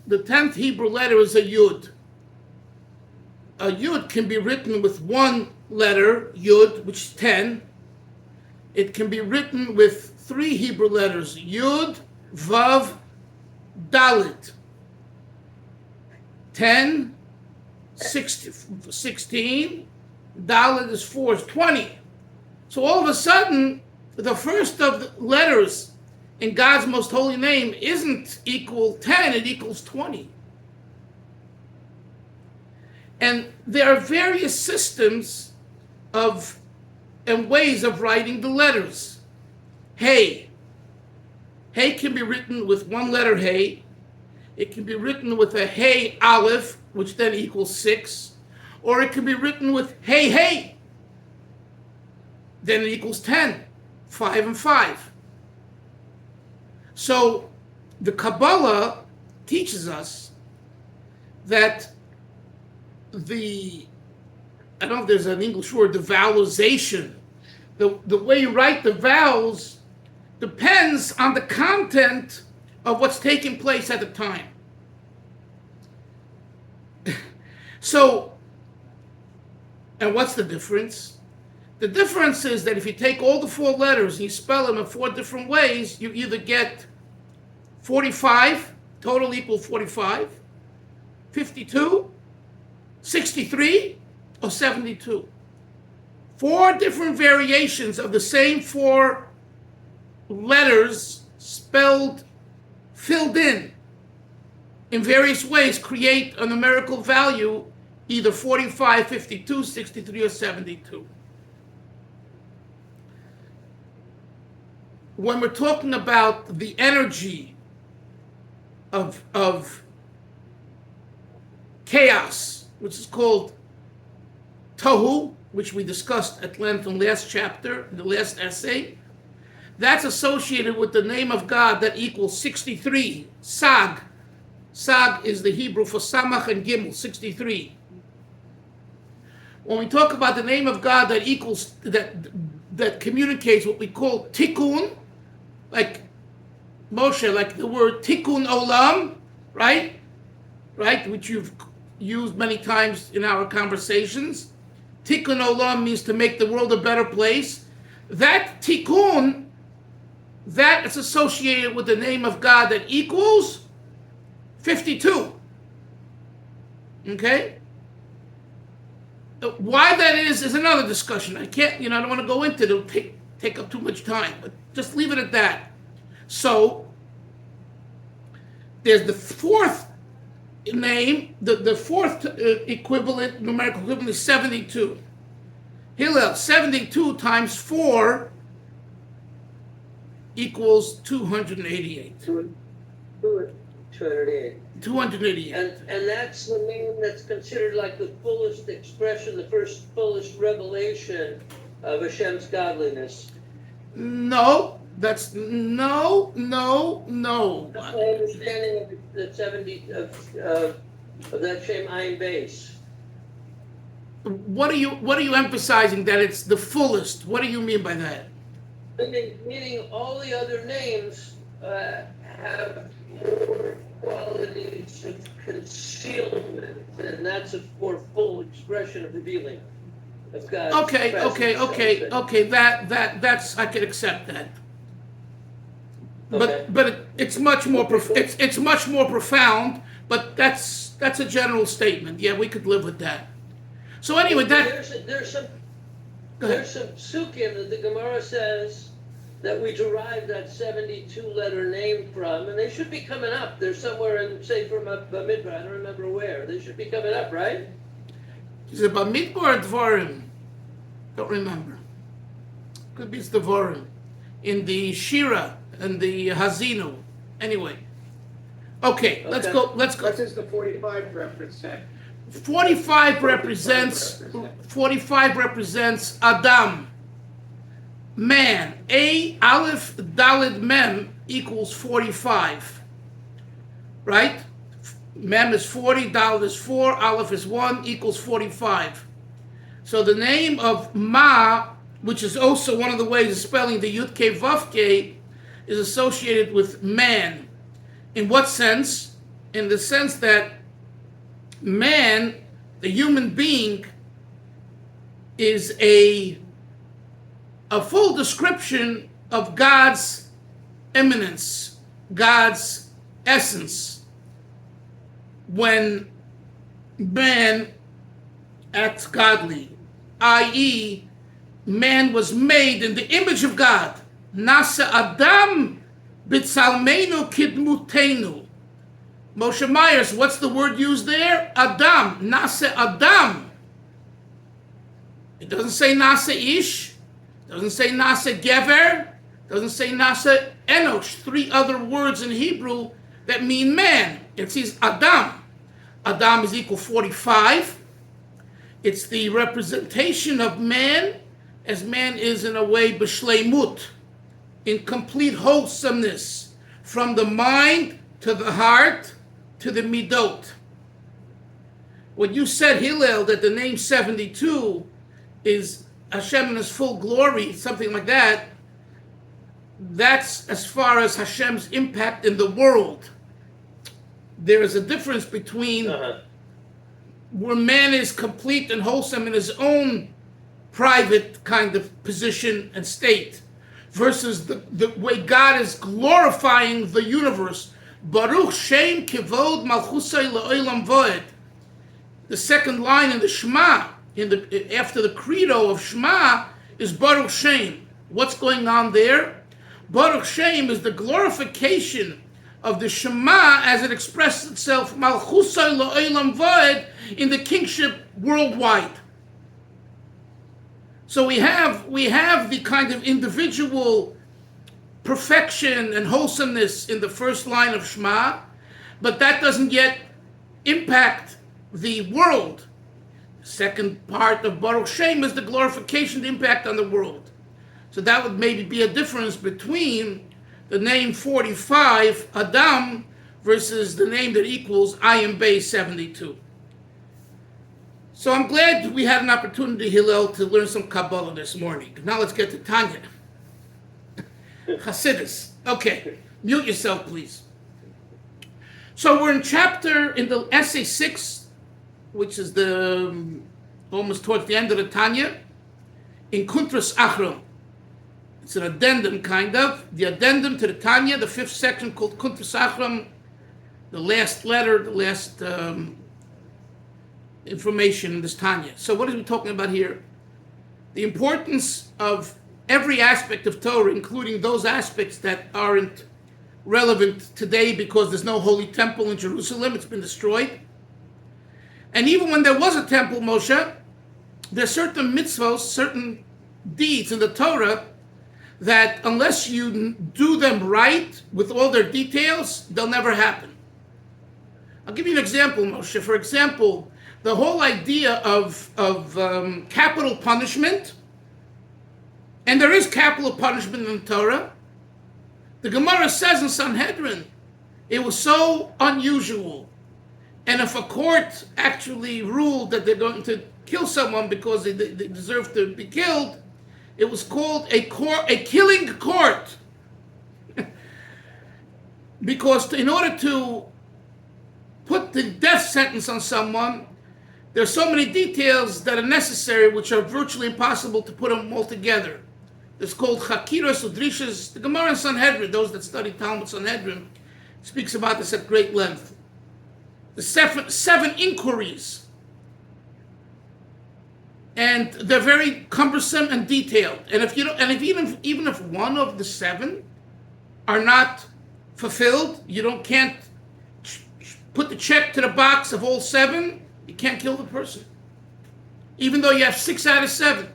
the 10th Hebrew letter is a Yud. A Yud can be written with one letter, Yud, which is 10. It can be written with three Hebrew letters, Yud, Vav, Dalet. 10, 16, Dalet is 4, is 20. So all of a sudden, the first of the letters in God's most holy name isn't equal 10, it equals 20. And there are various systems of and ways of writing the letters. Hey. Hey can be written with one letter Hey. It can be written with a Hey Aleph, which then equals 6. Or it can be written with Hey Hey. Then it equals 10. 5 and 5. So the Kabbalah teaches us that I don't know if there's an English word, the vowelization, the way you write the vowels depends on the content of what's taking place at the time. So, and what's the difference? The difference is that if you take all the 4 letters and you spell them in 4 different ways, you either get 45, total equal 45, 52, 63, or 72. 4 different variations of the same 4 letters spelled, filled in various ways create a numerical value, either 45, 52, 63, or 72. When we're talking about the energy of chaos, which is called Tohu, which we discussed at length in the last chapter, the last essay, that's associated with the name of God that equals 63, Sag. Sag is the Hebrew for Samach and Gimel, 63. When we talk about the name of God that equals, that communicates what we call Tikkun, like Moshe, like the word Tikkun Olam, right? Right, which you've used many times in our conversations. Tikkun Olam means to make the world a better place. That Tikkun, that is associated with the name of God that equals 52. Okay? Why that is another discussion. I can't, I don't want to go into it. It'll take up too much time, but just leave it at that. So, there's the 4th name, the 4th equivalent, numerical equivalent is 72. Hillel, 72 times 4 equals 288. 288. 288. And that's the name that's considered like the fullest expression, the first fullest revelation of Hashem's godliness. No, that's no. That's my understanding of the 70 of that Shem Ayin base. What are you emphasizing that it's the fullest? What do you mean by that? Meaning all the other names have more qualities of concealment, and that's a more full expression of revealing of God's presence. Okay. That's I can accept that. Okay. But it's much more it's much more profound. But that's a general statement. Yeah, we could live with that. So anyway, there's some psukim that the Gemara says that we derive that 72-letter name from, and they should be coming up. They're somewhere in Sefer Bamidbar. I don't remember where. They should be coming up, right? Is it Bamidbar or Dvarim? Don't remember. Could be it's Dvarim. In the Shira and the Hazinu. Anyway. Okay, let's go. What does the 45 represent? 45 represents Adam, man. Aleph Daled Mem equals 45. Right? Mem is 40, Daled is 4, Aleph is 1, equals 45. So the name of Ma, which is also one of the ways of spelling the Yud Kei Vav Kei, is associated with man. In what sense? in the sense that man, the human being, is a full description of God's immanence, God's essence. When man acts godly, i.e., man was made in the image of God. Nasa Adam b'tzalmeinu kidmutenu. Moshe Myers, what's the word used there? Adam. Nasa Adam. It doesn't say Nasa Ish. Doesn't say Nasa Gever. Doesn't say Nasa Enosh. 3 other words in Hebrew that mean man. It says Adam. Adam is equal 45. It's the representation of man, as man is in a way b'shleimut, in complete wholesomeness, from the mind to the heart to the midot. When you said, Hillel, that the name 72 is Hashem in his full glory, something like that, that's as far as Hashem's impact in the world. There is a difference between where man is complete and wholesome in his own private kind of position and state, versus the way God is glorifying the universe. Baruch Shem Kivod Malchusay La'olam Voed. The second line in the Shema, after the credo of Shema, is Baruch Shem. What's going on there? Baruch Shem is the glorification of the Shema as it expresses itself Malchusay La'olam Voed in the kingship worldwide. So we have the kind of individual perfection and wholesomeness in the first line of Shema, but that doesn't yet impact the world. The second part of Baruch Shem is the glorification, the impact on the world. So that would maybe be a difference between the name 45, Adam, versus the name that equals Ayin Bay 72. So I'm glad we had an opportunity, Hillel, to learn some Kabbalah this morning. Now let's get to Tanya. Hasidus. Okay, mute yourself, please. So we're in the essay 6, which is almost towards the end of the Tanya, in Kuntres Acharon. It's an addendum, kind of. The addendum to the Tanya, the 5th section called Kuntres Acharon, the last letter, the last information in this Tanya. So what are we talking about here? The importance of every aspect of Torah, including those aspects that aren't relevant today because there's no holy temple in Jerusalem. It's been destroyed. And even when there was a temple, Moshe, there's certain mitzvos, certain deeds in the Torah that unless you do them right with all their details, they'll never happen. I'll give you an example, Moshe. For example, the whole idea of capital punishment, and there is capital punishment in the Torah. The Gemara says in Sanhedrin, it was so unusual. And if a court actually ruled that they're going to kill someone because they deserve to be killed, it was called a killing court. Because in order to put the death sentence on someone, there's so many details that are necessary, which are virtually impossible to put them all together. It's called Chakiros Udrishas. The Gemara in Sanhedrin, those that study Talmud Sanhedrin, speaks about this at great length. The seven inquiries. And they're very cumbersome and detailed. And if you don't, and if even if one of the 7 are not fulfilled, can't put the check to the box of all 7, you can't kill the person, even though you have 6 out of 7.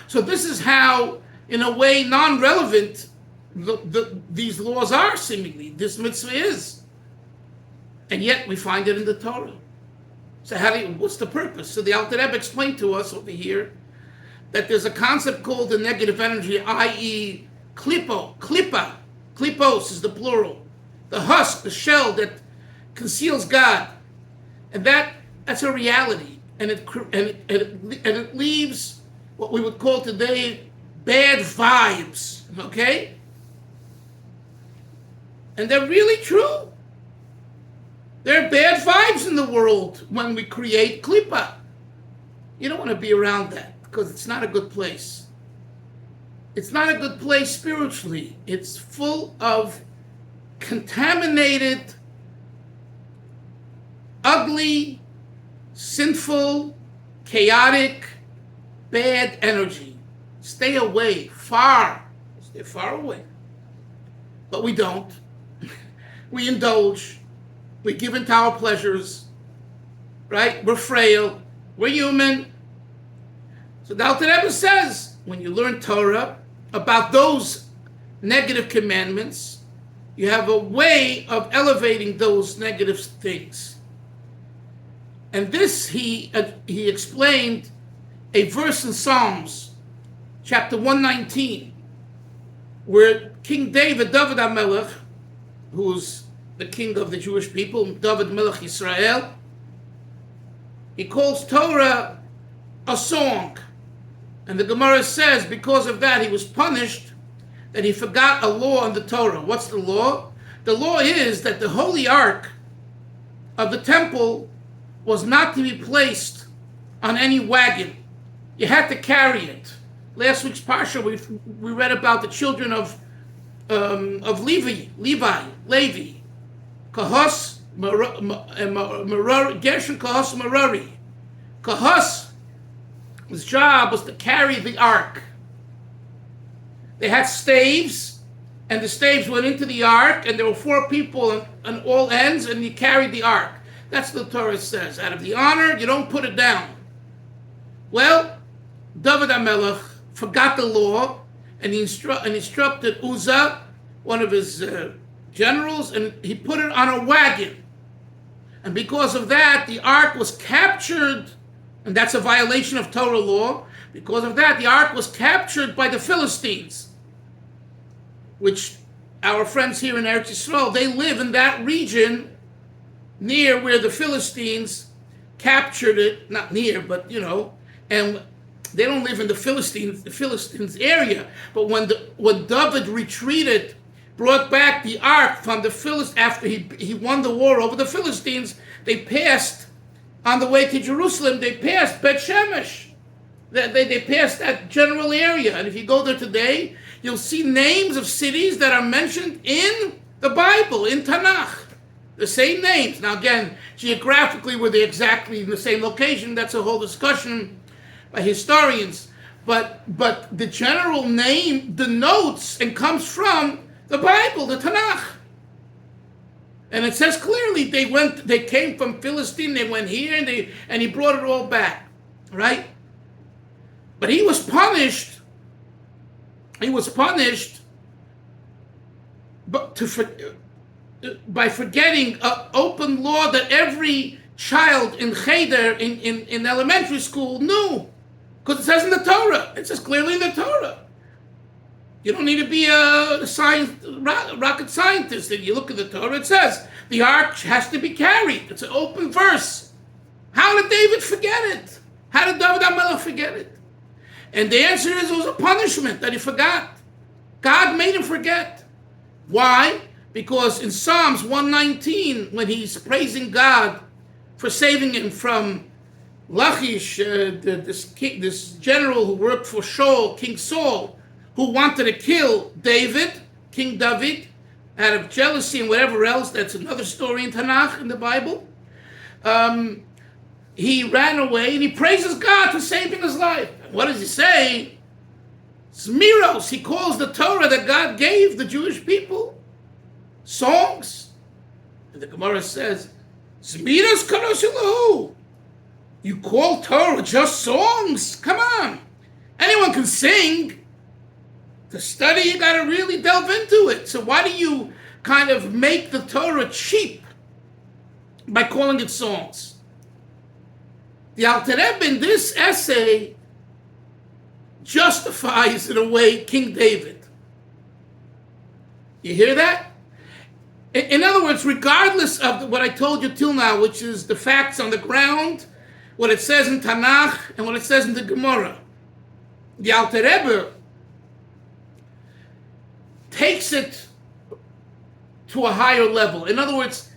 So this is how, in a way, non-relevant these laws are, seemingly. This mitzvah is. And yet we find it in the Torah. So what's the purpose? So the Alter Rebbe explained to us over here that there's a concept called the negative energy, i.e. klippa. Klippos is the plural. The husk, the shell that conceals God. And that's a reality, and it leaves what we would call today bad vibes. Okay, and they're really true. the world when we create klipa. You don't want to be around that because it's not a good place. It's not a good place spiritually. It's full of contaminated, ugly, sinful, chaotic, bad energy. Stay away, stay far away. But we don't. We indulge. We give into our pleasures. Right? We're frail. We're human. So the Alter Rebbe says, when you learn Torah about those negative commandments, you have a way of elevating those negative things. And this, he explained a verse in Psalms, chapter 119, where King David HaMelech, who's the king of the Jewish people, David Melech Israel, he calls Torah a song. And the Gemara says because of that he was punished, that he forgot a law in the Torah. What's the law? The law is that the holy ark of the temple was not to be placed on any wagon. You had to carry it. Last week's parsha we read about the children of Levi, Kahos, Gershon, Kahos, Merari. Kahos, his job was to carry the ark. They had staves, and the staves went into the ark, and there were 4 people on all ends, and you carried the ark. That's what the Torah says. Out of the honor, you don't put it down. Well, David HaMelech forgot the law, and he instructed Uzzah, one of his generals, and he put it on a wagon. And because of that, the ark was captured, and that's a violation of Torah law. Because of that, the ark was captured by the Philistines, which our friends here in Eretz Yisrael, they live in that region near where the Philistines captured it, not near, but and they don't live in the Philistines area. But when David retreated, brought back the ark from the Philistines after he won the war over the Philistines, they passed on the way to Jerusalem. They passed Bet Shemesh. They passed that general area, and if you go there today, you'll see names of cities that are mentioned in the Bible, in Tanakh. The same names. Now again, geographically, were they exactly in the same location? That's a whole discussion by historians. But the general name denotes and comes from the Bible, the Tanakh. And it says clearly they came from Philistine, they went here, and he brought it all back. Right? But he was punished. By forgetting an open law that every child in Cheder, in elementary school, knew. Because it says in the Torah. It says clearly in the Torah. You don't need to be a rocket scientist. If you look at the Torah, it says the ark has to be carried. It's an open verse. How did David forget it? How did David HaMelech forget it? And the answer is it was a punishment that he forgot. God made him forget. Why? Because in Psalms 119, when he's praising God for saving him from Lachish, this general who worked for King Saul, who wanted to kill King David, out of jealousy and whatever else, that's another story in Tanakh, in the Bible. He ran away and he praises God for saving his life. What does he say? Zmiros, he calls the Torah that God gave the Jewish people songs. And the Gemara says, Zmiros karosilahu. You call Torah just songs? Come on. Anyone can sing. To study, you got to really delve into it. So why do you kind of make the Torah cheap by calling it songs? The Alter Rebbe in this essay justifies, in a way, King David. You hear that? In other words, regardless of what I told you till now, which is the facts on the ground, what it says in Tanakh and what it says in the Gemara, the Alter Rebbe takes it to a higher level. In other words,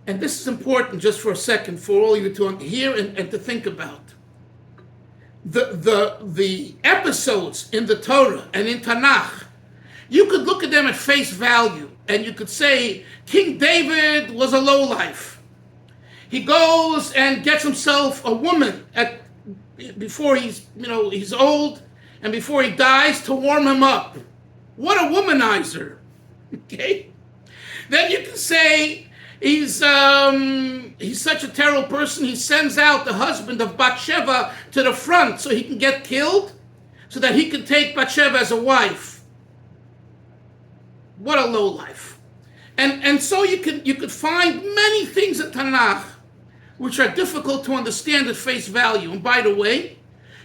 and this is important just for a second for all of you to hear and to think about. The episodes in the Torah and in Tanakh, you could look at them at face value, and you could say King David was a lowlife. He goes and gets himself a woman before he's old and before he dies to warm him up. What a womanizer. Okay? Then you can say he's such a terrible person, he sends out the husband of Bathsheba to the front so he can get killed, so that he can take Bathsheba as a wife. What a lowlife. And so you could find many things in Tanakh which are difficult to understand at face value. And by the way,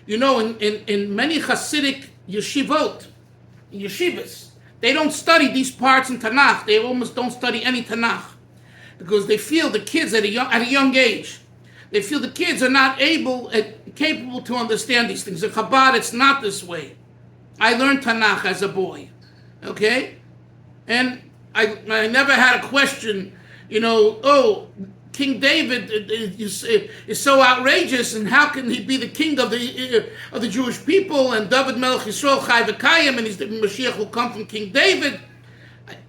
in many Hasidic yeshivot, yeshivas, they don't study these parts in Tanakh. They almost don't study any Tanakh because they feel the kids at a young age, they feel the kids are not capable to understand these things. In Chabad, it's not this way. I learned Tanakh as a boy, okay? And I never had a question, King David is so outrageous, and how can he be the king of the Jewish people? And David Melech Yisrael Chai V'Kayim, and the Mashiach will come from King David.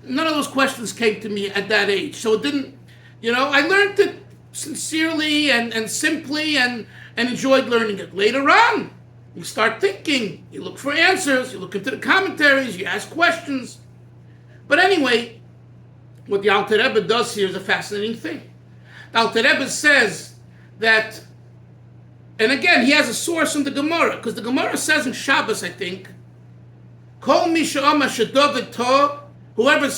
None of those questions came to me at that age, so it didn't. I learned it sincerely and simply, and enjoyed learning it. Later on, you start thinking, you look for answers, you look into the commentaries, you ask questions. But anyway, what the Alter Rebbe does here is a fascinating thing. The Alter Rebbe says that, and again, he has a source in the Gemara, because the Gemara says in Shabbos, I think, Kol mi she'amar she'David to, whoever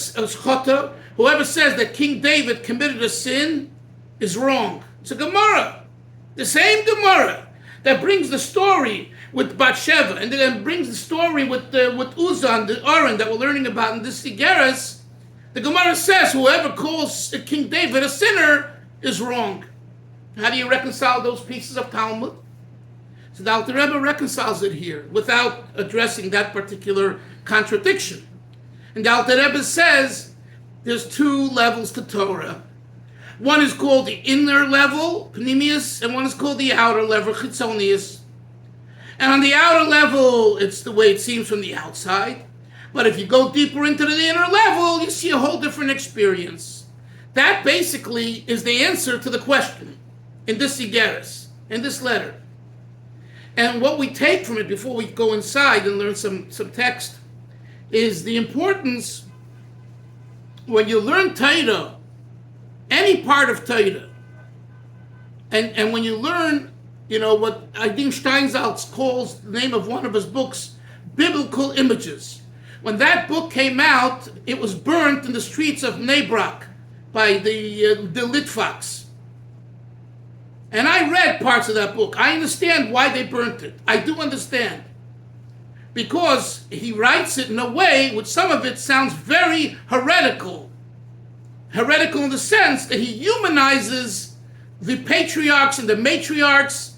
says that King David committed a sin is wrong. It's a Gemara. The same Gemara that brings the story with Bathsheba, and then brings the story with Uzzah and the Acharon that we're learning about in this Tigeres. The Gemara says whoever calls King David a sinner is wrong. How do you reconcile those pieces of Talmud? So the Alter Rebbe reconciles it here without addressing that particular contradiction. And the Alter Rebbe says there's two levels to Torah. One is called the inner level, Pnimius, and one is called the outer level, Chitzonius. And on the outer level, it's the way it seems from the outside. But if you go deeper into the inner level, you see a whole different experience. That basically is the answer to the question in this Igeris, in this letter. And what we take from it before we go inside and learn some text is the importance when you learn Torah, any part of Torah, and when you learn, what Adin Steinsaltz calls the name of one of his books, Biblical Images. When that book came out, it was burnt in the streets of Bnei Brak by the Litvaks. And I read parts of that book. I understand why they burnt it. I do understand. Because he writes it in a way which some of it sounds very heretical. Heretical in the sense that he humanizes the patriarchs and the matriarchs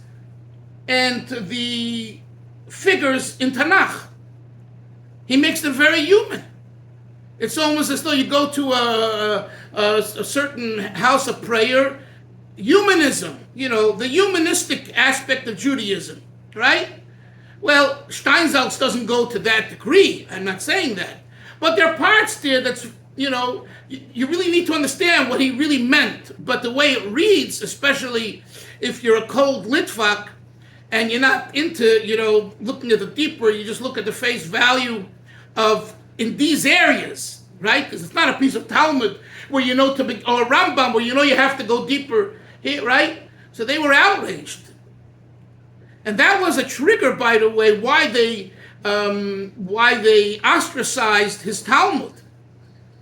and the figures in Tanakh. He makes them very human. It's almost as though you go to a certain house of prayer. Humanism, the humanistic aspect of Judaism, right? Well, Steinsaltz doesn't go to that degree. I'm not saying that. But there are parts there that's, you really need to understand what he really meant. But the way it reads, especially if you're a cold Litvak and you're not into, looking at the deeper, you just look at the face value of in these areas, right? Because it's not a piece of Talmud where or a Rambam where you have to go deeper here, right? So they were outraged. And that was a trigger, by the way, why they ostracized his Talmud.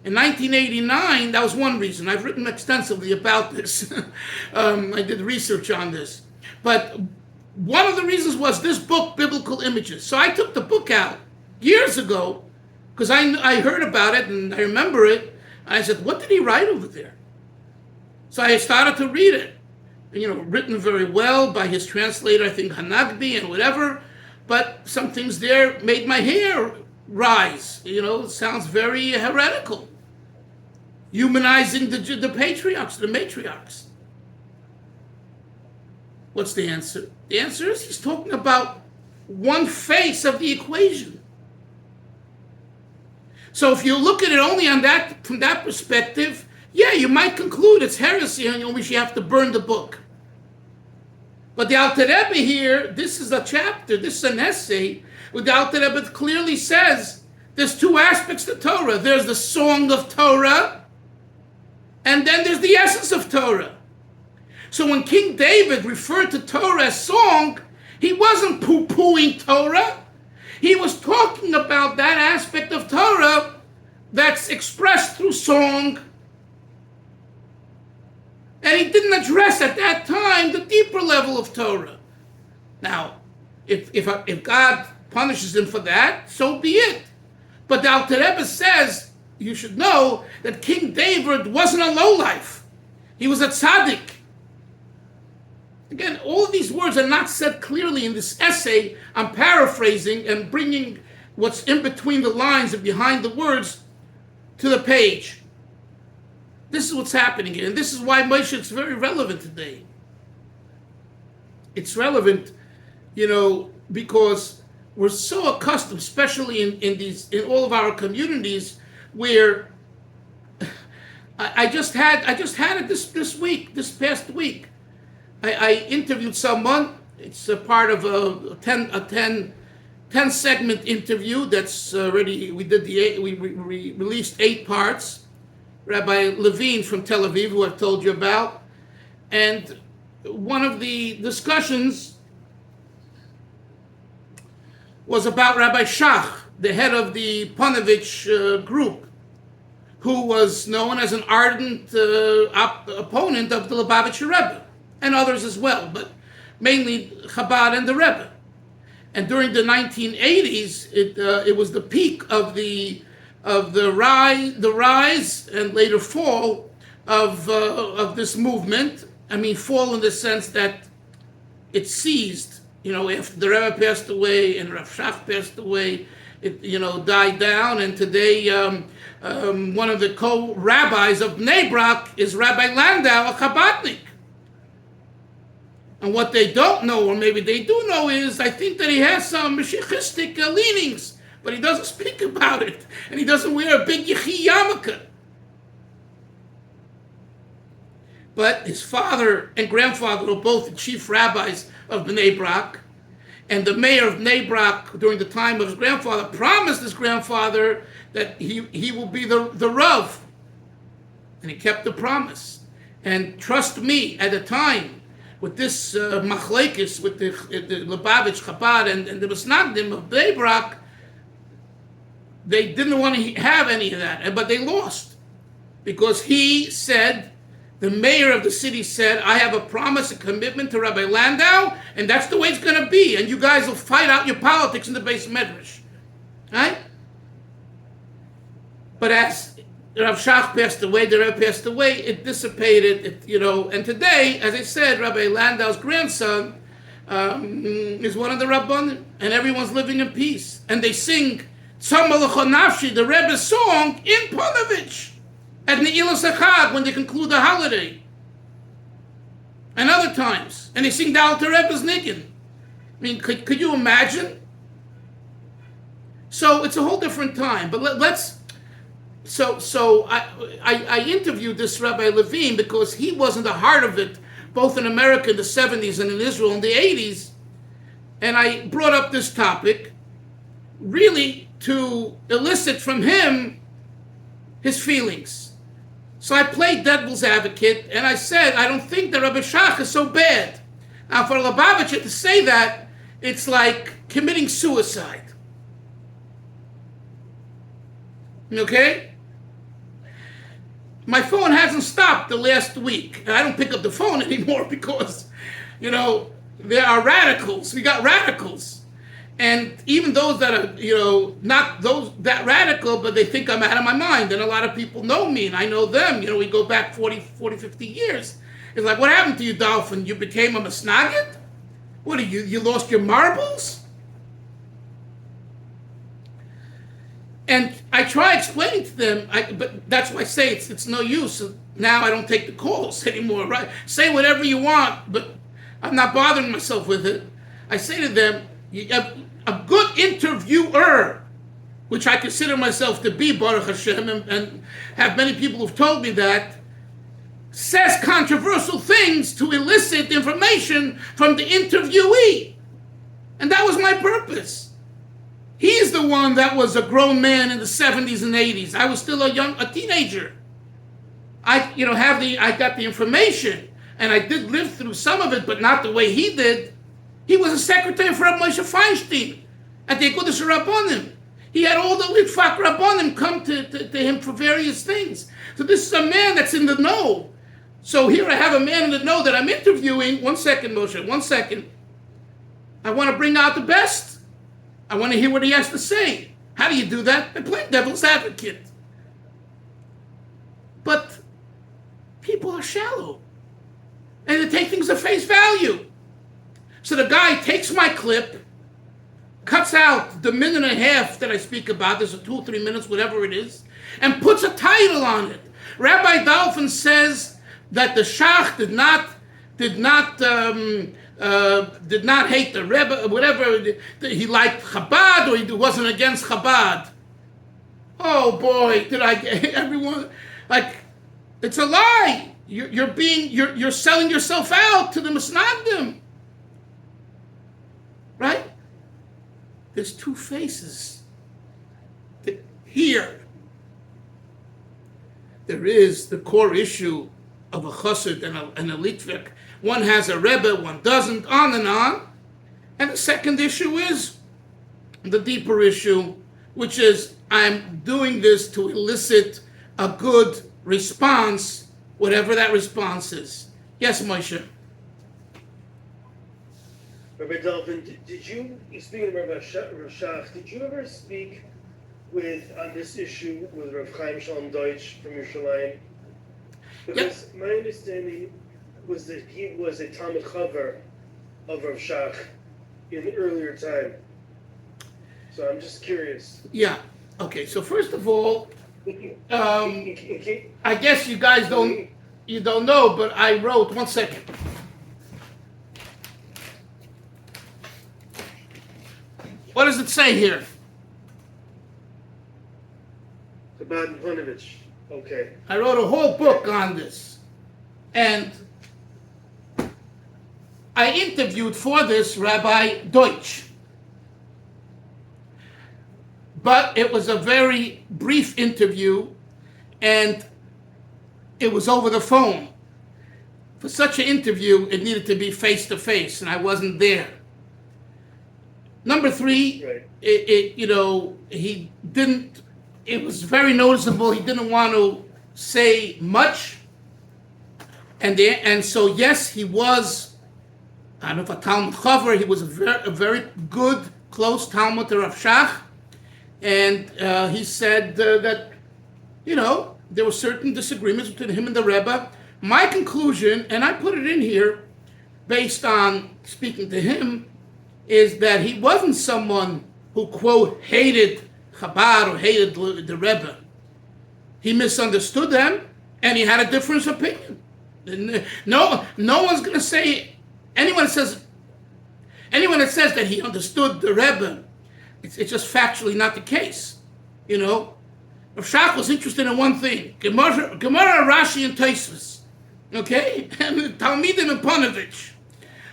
In 1989, that was one reason. I've written extensively about this. I did research on this. But one of the reasons was this book, Biblical Images. So I took the book out years ago because I heard about it and I remember it. I said, what did he write over there? So I started to read it. Written very well by his translator, I think Hanagbi and whatever. But some things there made my hair rise. It sounds very heretical. humanizing the patriarchs, the matriarchs. What's the answer? The answer is he's talking about one face of the equation. So if you look at it only from that perspective, yeah, you might conclude it's heresy and you have to burn the book. But the Alter Rebbe here, this is a chapter, this is an essay, where the Alter Rebbe clearly says there's two aspects to Torah. There's the song of Torah, and then there's the essence of Torah. So when King David referred to Torah as song, he wasn't poo-pooing Torah. He was talking about that aspect of Torah that's expressed through song. And he didn't address at that time the deeper level of Torah. Now, if God punishes him for that, so be it. But the Alter Rebbe says, you should know that King David wasn't a lowlife. He was a tzaddik. Again, all of these words are not said clearly in this essay. I'm paraphrasing and bringing what's in between the lines and behind the words to the page. This is what's happening here. And this is why Moshe is very relevant today. It's relevant, because we're so accustomed, especially in all of our communities, where I just had it this past week. I interviewed someone. It's a part of a 10 segment interview that's already, we released 8 parts. Rabbi Levine from Tel Aviv, who I've told you about. And one of the discussions was about Rabbi Shach, the head of the Ponovitz group, who was known as an ardent opponent of the Lubavitcher Rebbe, and others as well, but mainly Chabad and the Rebbe. And during the 1980s, it was the peak of the rise and later fall of this movement. I mean, fall in the sense that it ceased. After the Rebbe passed away and Rav Shach passed away, it died down. And today, one of the co-rabbis of Bnei Brak is Rabbi Landau, a Chabadnik. And what they don't know, or maybe they do know, is I think that he has some Mashiachistic leanings, but he doesn't speak about it, and he doesn't wear a big Yechi yarmulke. But his father and grandfather were both the chief rabbis of Bnei Brak, and the mayor of Bnei Brak, during the time of his grandfather, promised his grandfather that he will be the Rav, and he kept the promise. And trust me, at the time, with this machlekes, with the Lubavitch, Chabad, and the Misleading of Bnei Brak, they didn't want to have any of that, but they lost. Because he said, the mayor of the city said, I have a promise, a commitment to Rabbi Landau, and that's the way it's going to be, and you guys will fight out your politics in the Beis Medrash. Right? But as Rav Shach passed away, the Rebbe passed away, it dissipated, and today, as I said, Rabbi Landau's grandson is one of the Rabbanim, and everyone's living in peace. And they sing Tzom L'cho Nafshi, the Rebbe's song, in Ponovitz, at Ne'ilas Chag, when they conclude the holiday. And other times. And they sing the Alter Rebbe's Niggin. I mean, could you imagine? So it's a whole different time. But let's... So I interviewed this Rabbi Levine because he was in the heart of it, both in America in the 70s and in Israel in the 80s. And I brought up this topic really to elicit from him his feelings. So I played devil's advocate, and I said, I don't think that Rabbi Shach is so bad. Now, for Lubavitcher to say that, it's like committing suicide. Okay? My phone hasn't stopped the last week. And I don't pick up the phone anymore because, there are radicals. We got radicals. And even those that are, not those that radical, but they think I'm out of my mind. And a lot of people know me, and I know them. We go back 40, 50 years. It's like, what happened to you, Dalfin? You became a Misleading? What are you? You lost your marbles? And I try explaining to them, but that's why I say it's no use. Now I don't take the calls anymore, right? Say whatever you want, but I'm not bothering myself with it. I say to them, a good interviewer, which I consider myself to be, Baruch Hashem, and have many people who've told me that, says controversial things to elicit information from the interviewee. And that was my purpose. He's the one that was a grown man in the 70s and 80s. I was still a teenager. I got the information, and I did live through some of it, but not the way he did. He was a secretary for Rabbi Moshe Feinstein at the Ekudas Rabbanim. He had all the Litvak Rabbanim come to him for various things. So this is a man that's in the know. So here I have a man in the know that I'm interviewing. One second, Moshe, 1 second. I want to bring out the best. I want to hear what he has to say. How do you do that? I play devil's advocate. But people are shallow. And they take things at face value. So the guy takes my clip, cuts out the minute and a half that I speak about, there's a 2 or 3 minutes, whatever it is, and puts a title on it. Rabbi Dalfin says that the Shach did not hate the Rebbe, whatever, he liked Chabad, or he wasn't against Chabad. Oh boy, did I get everyone, like, it's a lie. You're selling yourself out to the Misleading. Right? There's two faces. Here, there is the core issue of a chassid and a litvik. One has a rebbe, one doesn't, on and on. And the second issue is the deeper issue, which is I'm doing this to elicit a good response, whatever that response is. Yes, Moshe. Rabbi Dalfin, did you, speaking of Rabbi Shach, did you ever speak on this issue with Rav Chaim Shalom Deutsch from Yerushalayim? Because my understanding was that he was a Talmud Chaver of Rav Shach in the earlier time. So I'm just curious. Yeah. Okay. So first of all, I guess you guys don't know, but I wrote. 1 second. What does it say here? Chabad and Ponovitz. Okay. I wrote a whole book on this. And I interviewed for this Rabbi Deutsch. But it was a very brief interview, and it was over the phone. For such an interview, it needed to be face-to-face, and I wasn't there. Number 3, right. He didn't, it was very noticeable, he didn't want to say much. And so, yes, he was, I don't know if a Talmud Chaver, he was a very good, close Talmud to Rav Shach. And he said that, there were certain disagreements between him and the Rebbe. My conclusion, and I put it in here based on speaking to him, is that he wasn't someone who, quote, hated Chabad or hated the Rebbe. He misunderstood them, and he had a different opinion. No one's going to say, anyone that says that he understood the Rebbe, it's just factually not the case. Rav Shach was interested in one thing, Gemara, Rashi, and Tosfos. Okay? And the Talmidim and Ponovitz.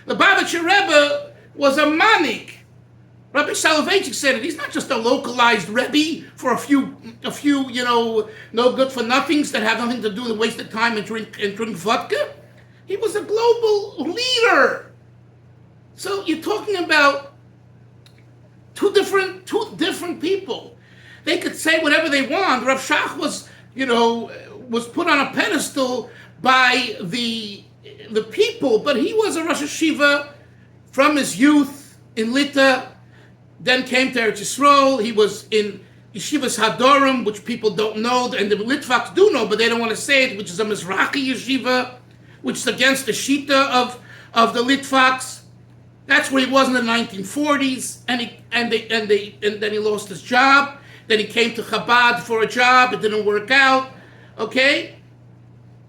The Babitcher Rebbe was a manik. Rabbi Soloveitchik said it. He's not just a localized Rebbe for a few, no good for nothings that have nothing to do with waste of time and drink vodka. He was a global leader. So you're talking about two different people. They could say whatever they want. Rav Shach was put on a pedestal by the people, but he was a Rosh Hashiva from his youth in Lita, then came to Eretz Yisrael. He was in Yeshivas Hadorim, which people don't know, and the Litvaks do know, but they don't want to say it, which is a Mizrachi Yeshiva, which is against the Shita of the Litvaks. That's where he was in the 1940s, and then he lost his job, Then he came to Chabad for a job. It didn't work out. Okay?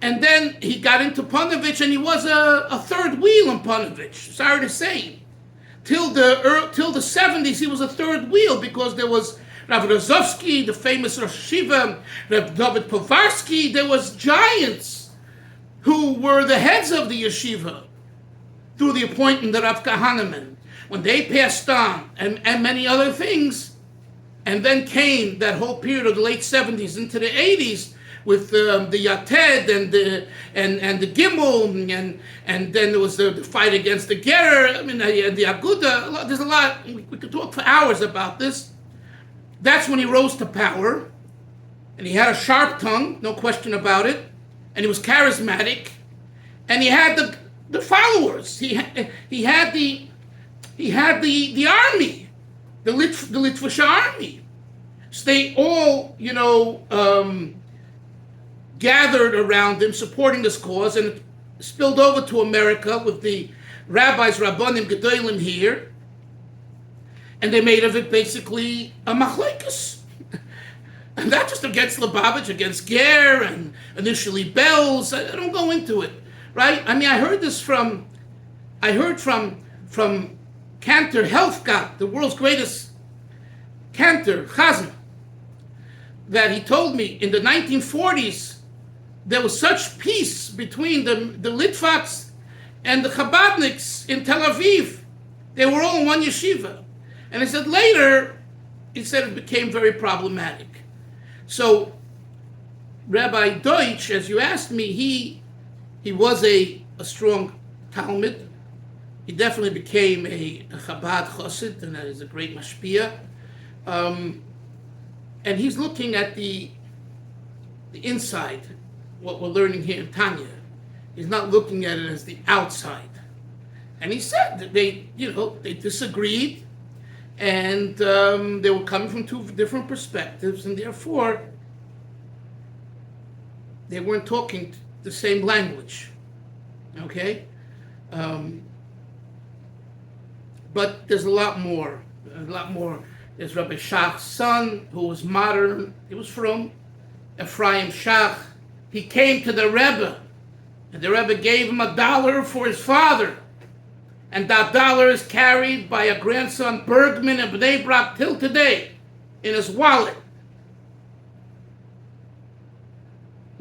And then he got into Ponovitz, and he was a third wheel in Ponovitz. Sorry to say. Till the 70s, he was a third wheel because there was Rav Rozovsky, the famous Rosh Yeshiva, Rav David Povarsky. There was giants who were the heads of the yeshiva through the appointment of Rav Kahaneman. When they passed on, and many other things, and then came that whole period of the late 70s into the 80s with the Yated and the Gimel, and then there was the fight against the Gerer, the Aguda. There's a lot, we could talk for hours about this. That's when he rose to power, and he had a sharp tongue, no question about it, and he was charismatic, and he had the followers. He had the army, the Litvish army. So they all, gathered around him, supporting this cause, and it spilled over to America with the rabbis, Rabbanim, Gedolim here, and they made of it basically a machlekes. And not just against Lubavitch, against Ger, and initially Bells. I don't go into it, right? I heard from Cantor Helfgott, the world's greatest cantor, Chazan, that he told me in the 1940s there was such peace between the Litvaks and the Chabadniks in Tel Aviv. They were all in one yeshiva. And he said later, it became very problematic. So Rabbi Deutsch, as you asked me, he was a strong Talmud. He definitely became a Chabad Chosid, and that is a great mashpia. And he's looking at the inside, what we're learning here in Tanya. He's not looking at it as the outside. And he said that they disagreed, and they were coming from two different perspectives, and therefore they weren't talking the same language. Okay? But there's a lot more. There's Rabbi Shach's son, who was modern. He was from Ephraim Shach. He came to the Rebbe, and the Rebbe gave him $1 for his father. And that dollar is carried by a grandson, Bergman, in Bnei Brak till today, in his wallet.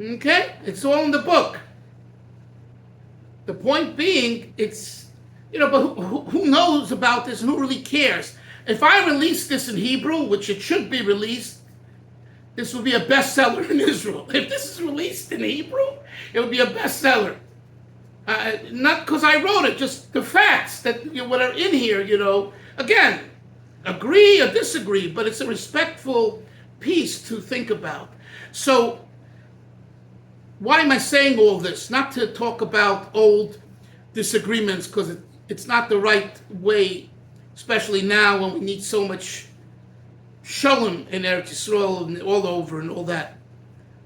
Okay? It's all in the book. The point being, but who knows about this and who really cares? If I release this in Hebrew, which it should be released, this will be a bestseller in Israel. If this is released in Hebrew, it will be a bestseller. Not because I wrote it, just the facts that what are in here, again, agree or disagree, but it's a respectful piece to think about. So, why am I saying all this? Not to talk about old disagreements, because it's not the right way, especially now when we need so much shalom in Eretz Yisrael and all over and all that.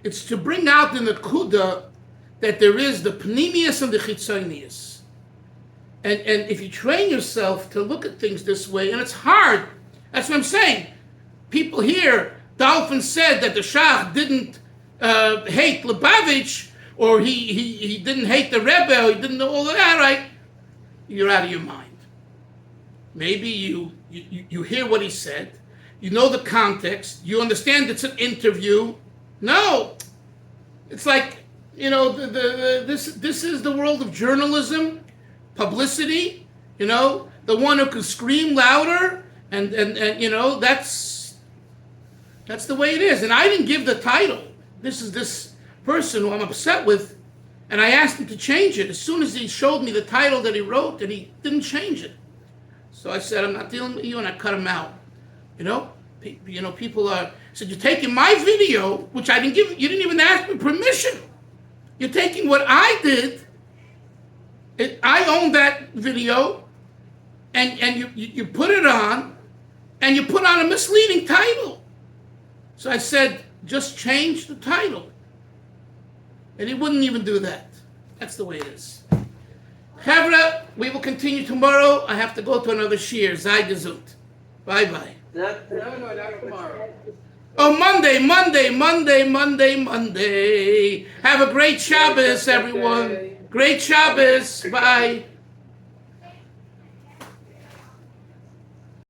It's to bring out the nekuda that there is the pnimius and the chitzonius. And if you train yourself to look at things this way, and it's hard, that's what I'm saying. People here, Dalfin said that the Shach didn't hate Lubavitch, or he didn't hate the Rebbe, or he didn't know all of that, right? You're out of your mind. Maybe you hear what he said, you know the context, you understand it's an interview. No, it's like, this is the world of journalism, publicity, the one who can scream louder, and that's the way it is. And I didn't give the title. This is this person who I'm upset with, and I asked him to change it as soon as he showed me the title that he wrote, and he didn't change it. So I said, I'm not dealing with you, and I cut him out. People said, you're taking my video, which I didn't give, you didn't even ask me permission. You're taking what I did, I own that video, and you put it on, and you put on a misleading title. So I said, just change the title. And he wouldn't even do that. That's the way it is. Chavra, we will continue tomorrow. I have to go to another shiur. Sei gesund. Bye-bye. Not No, not tomorrow. Oh, Monday. Have a great Shabbos, everyone. Great Shabbos. Bye.